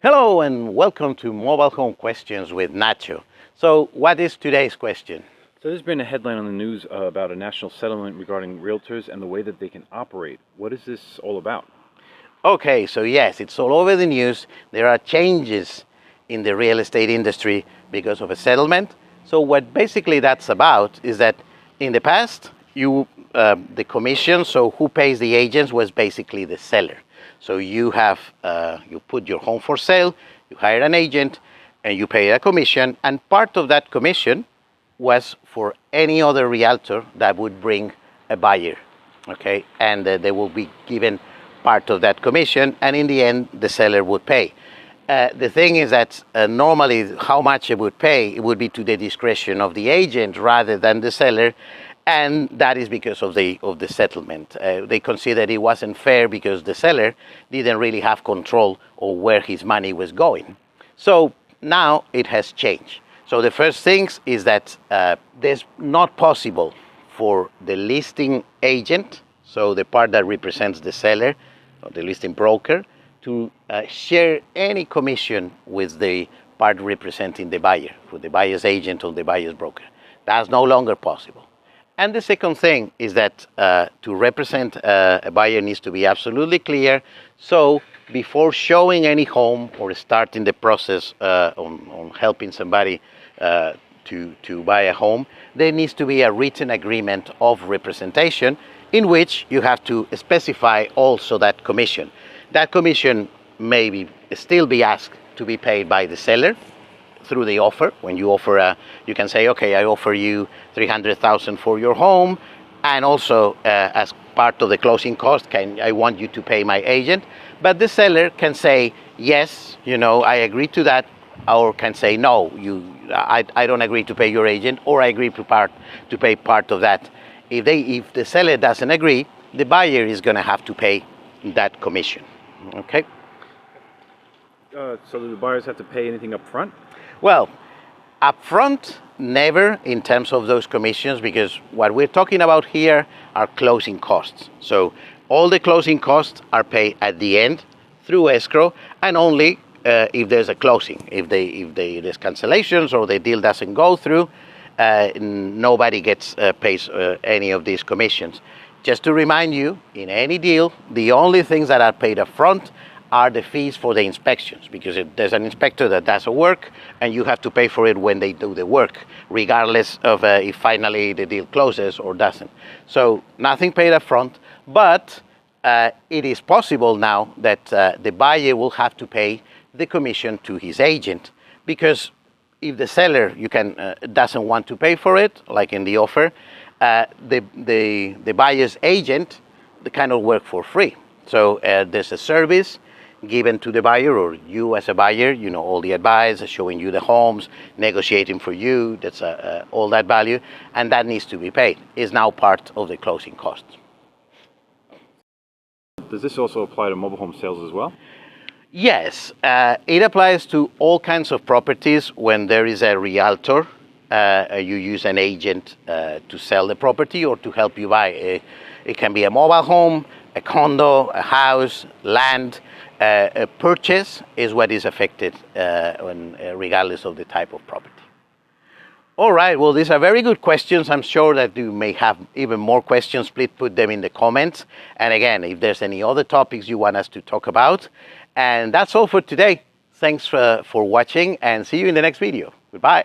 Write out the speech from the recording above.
Hello and welcome to Mobile Home Questions with Nacho. So what is today's question? So there's been a headline on the news about a national settlement regarding realtors and the way that they can operate. What is this all about? Okay, so yes, it's all over the news. There are changes in the real estate industry because of a settlement. So what basically that's about is that in the past, the commission, so who pays the agents was basically the seller. So you put your home for sale, you hire an agent, and you pay a commission, and part of that commission was for any other realtor that would bring a buyer, okay? And they will be given part of that commission, and in the end, the seller would pay. The thing is that normally how much it would pay, it would be to the discretion of the agent rather than the seller, and that is because of the settlement. They considered it wasn't fair because the seller didn't really have control of where his money was going. So now it has changed. So the first thing is that there's not possible for the listing agent, so the part that represents the seller, or the listing broker, to share any commission with the part representing the buyer, with the buyer's agent or the buyer's broker. That's no longer possible. And the second thing is that to represent a buyer needs to be absolutely clear. So before showing any home or starting the process on helping somebody to buy a home, there needs to be a written agreement of representation in which you have to specify also that commission. That commission may still be asked to be paid by the seller through the offer. When you offer, you can say, okay, I offer you $300,000 for your home, and also as part of the closing cost, I want you to pay my agent. But the seller can say, yes, I agree to that, or can say, no, I don't agree to pay your agent, or I agree to pay part of that. If the seller doesn't agree, the buyer is going to have to pay that commission. Okay. So do the buyers have to pay anything up front? Well, upfront, never in terms of those commissions, because what we're talking about here are closing costs. So all the closing costs are paid at the end through escrow, and only if there's a closing. If there's cancellations or the deal doesn't go through, nobody pays any of these commissions. Just to remind you, in any deal, the only things that are paid upfront are the fees for the inspections, because there's an inspector that does a work and you have to pay for it when they do the work, regardless of if finally the deal closes or doesn't. So nothing paid up front, but it is possible now that the buyer will have to pay the commission to his agent, because if the seller doesn't want to pay for it, like in the offer, the buyer's agent cannot work for free. So there's a service given to the buyer, or you as a buyer, all the advice, showing you the homes, negotiating for you, that's all that value, and that needs to be paid. Is now part of the closing costs. Does this also apply to mobile home sales as well? Yes, it applies to all kinds of properties. When there is a realtor, you use an agent to sell the property or to help you buy. It can be a mobile home, a condo, a house, land. A purchase is what is affected regardless of the type of property. All right, well, these are very good questions. I'm sure that you may have even more questions. Please put them in the comments. And again, if there's any other topics you want us to talk about. And that's all for today. Thanks for watching, and see you in the next video. Goodbye.